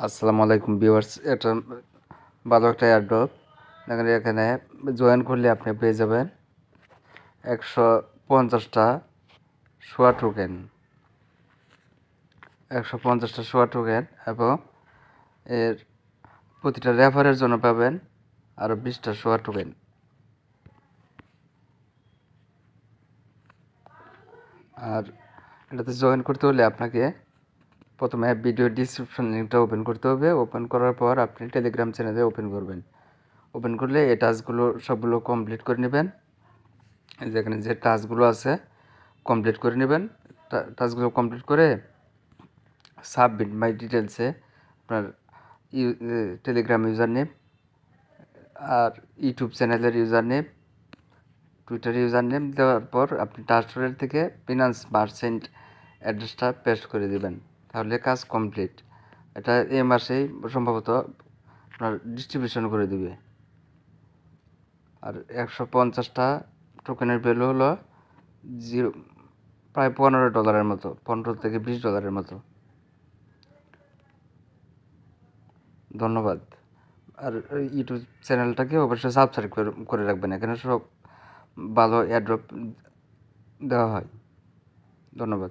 আসসালামু আলাইকুম ভিউয়ার্স, এটা ভালো একটা অ্যাড্রপ। দেখেন এখানে জয়েন করলে আপনি পেয়ে যাবেন 150টা শোয়া টোকেন, 150টা শোয়া টোকেন, এবং এর প্রতিটা রেফারের জন্য পাবেন আরও 20টা শোয়া টোকেন। আর এটাতে জয়েন করতে হলে আপনাকে প্রথমে ভিডিও ডিসক্রিপশন লিঙ্কটা ওপেন করতে হবে। ওপেন করার পর আপনি টেলিগ্রাম চ্যানেলে ওপেন করবেন। ওপেন করলে এই টাস্কগুলো সবগুলো কমপ্লিট করে নেবেন। যেখানে যে টাস্কগুলো আছে কমপ্লিট করে নেবেন। টাস্কগুলো কমপ্লিট করে সাবমিট মাই ডিটেলসে আপনার টেলিগ্রাম ইউজার নেম, আর ইউটিউব চ্যানেলের user name, Twitter user name দেওয়ার পর আপনি ট্রান্সফারের থেকে ফিনান্স মার্চেন্ট অ্যাড্রেসটা পেস্ট করে দেবেন। তাহলে কাজ কমপ্লিট। এটা এই মাসেই সম্ভবত আপনার ডিস্ট্রিবিউশন করে দেবে। আর 150টা টোকেনের ভ্যালু হলো প্রায় $15 মতো, $15 থেকে $20 মতো। ধন্যবাদ। আর ইউটিউব চ্যানেলটাকে অবশ্যই সাবস্ক্রাইব করে রাখবেন। এখানে সব ভালো এয়ারড্রপ দেওয়া হয়। ধন্যবাদ।